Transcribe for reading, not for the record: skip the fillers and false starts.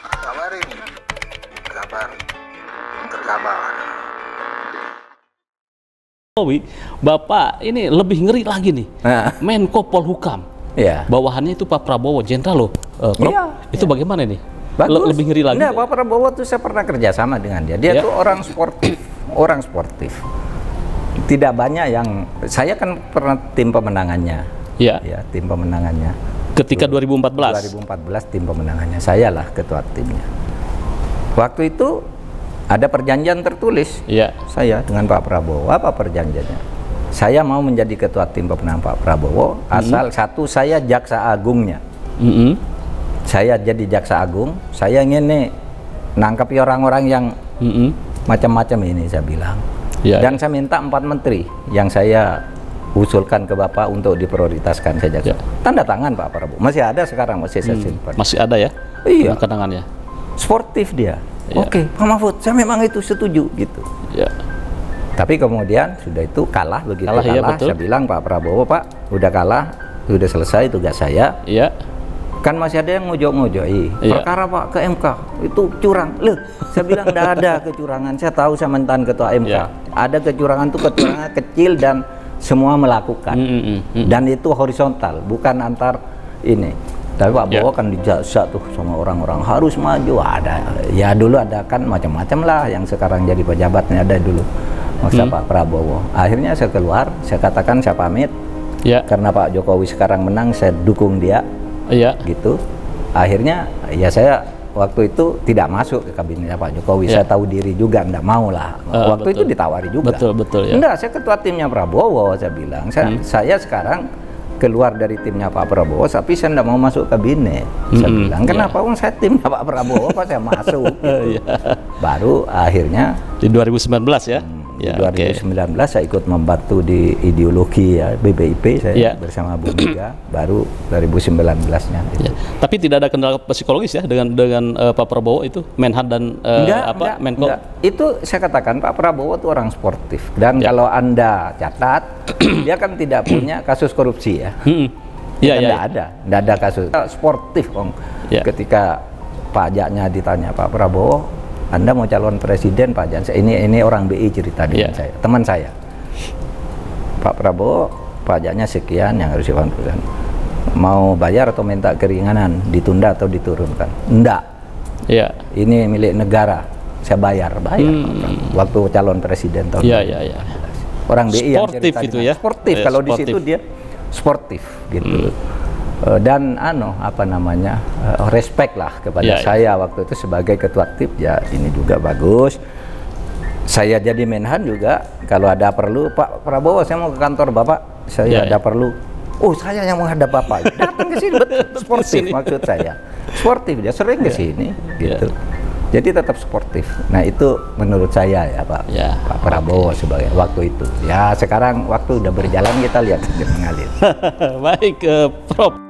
Kabar ini, kabar terkabar. Jokowi, Bapak ini lebih ngeri lagi nih. Menko Polhukam. Iya. Bawahannya itu Pak Prabowo, jenderal loh. Prof. Iya, Itu iya. bagaimana nih? Bagus. Lebih ngeri lagi. Enggak, Pak Prabowo tuh saya pernah kerjasama dengan dia. Dia Ya. tuh orang sportif, orang sportif. Tidak banyak yang saya kan pernah tim pemenangannya. Iya. Ya, tim pemenangannya. Ketika 2014. 2014 tim pemenangannya. Saya lah ketua timnya. Waktu itu ada perjanjian tertulis. Iya. Saya dengan Pak Prabowo. Apa perjanjiannya? Saya mau menjadi ketua tim pemenang Pak Prabowo asal satu saya jaksa agungnya. Saya jadi jaksa agung, saya ingin nih nangkapi orang-orang yang macam-macam ini, saya bilang. Ya, Dan ya. saya minta 4 menteri yang saya usulkan ke Bapak untuk diprioritaskan saja. Ya. Tanda tangan Pak Prabowo. Masih ada sekarang, masih saya simpan. Masih ada ya? Iya. Kenangannya. Sportif dia. Ya. Oke, Pak Mahfud, saya memang itu setuju gitu. Ya. Tapi kemudian sudah itu kalah, begitu Kalah, kalah, iya, betul. saya bilang Pak Prabowo, Pak, udah kalah, sudah selesai tugas saya. Iya. Kan masih ada yang ngojok-ngojoi. Iya. Perkara Pak ke MK itu curang. Loh, saya bilang tidak ada kecurangan. Saya tahu saya mantan ketua MK. Iya. Ada kecurangan itu kecurangan kecil dan semua melakukan. Dan itu horizontal, bukan antar ini. Tapi Pak Prabowo kan dijasa tuh sama orang-orang harus maju. Ada, ya dulu ada kan macam-macam lah yang sekarang jadi pejabatnya ada dulu. Maksud Pak Prabowo. Akhirnya saya keluar, saya katakan saya pamit. Ya. Karena Pak Jokowi sekarang menang, saya dukung dia. Iya. Gitu. Akhirnya ya saya waktu itu tidak masuk ke kabinetnya Pak Jokowi. Ya. Saya tahu diri juga, enggak mau lah. Waktu betul. itu ditawari juga. Betul ya. Enggak, saya ketua timnya Prabowo, saya bilang. Saya sekarang keluar dari timnya Pak Prabowo, tapi saya enggak mau masuk kabinet. Saya bilang, kenapa? Saya timnya Pak Prabowo, kok saya masuk? Gitu. Baru akhirnya Di 2019 ya? di Ya, 2019 saya ikut membantu di ideologi ya BPIP saya bersama Bu Mega, baru 2019-nya. Ya. Tapi tidak ada kendala psikologis ya dengan Pak Prabowo itu, Menhan dan Menko? Enggak. Itu saya katakan Pak Prabowo itu orang sportif dan kalau Anda catat dia kan tidak punya kasus korupsi ya. Tidak ada kasus sportif Om. Ya. Ketika pajaknya ditanya Pak Prabowo, Anda mau calon presiden Pak Jan? Ini orang BI cerita dengan saya, teman saya. Pak Prabowo pajaknya sekian yang harus dilakukan. Mau bayar atau minta keringanan, ditunda atau diturunkan? Enggak. Iya. Ini milik negara, saya bayar. Waktu calon presiden tahun 2014. Orang BI yang Sportif cerita itu dengan ya? sportif. Ya, Kalau di sportif. situ dia sportif gitu. Dan respect lah kepada saya waktu itu sebagai ketua tim. Ya ini juga bagus. Saya jadi Menhan juga, kalau ada perlu Pak Prabowo saya mau ke kantor Bapak, saya ada perlu. Oh, saya yang menghadap Bapak. Datang ke sini, betul sportif maksud saya. Sportif, dia sering ke sini gitu. Jadi tetap sportif. Nah, itu menurut saya ya Pak. Pak Prabowo sebagai waktu itu. Ya, sekarang waktu udah berjalan kita lihat dia mengalir. Baik, Prof.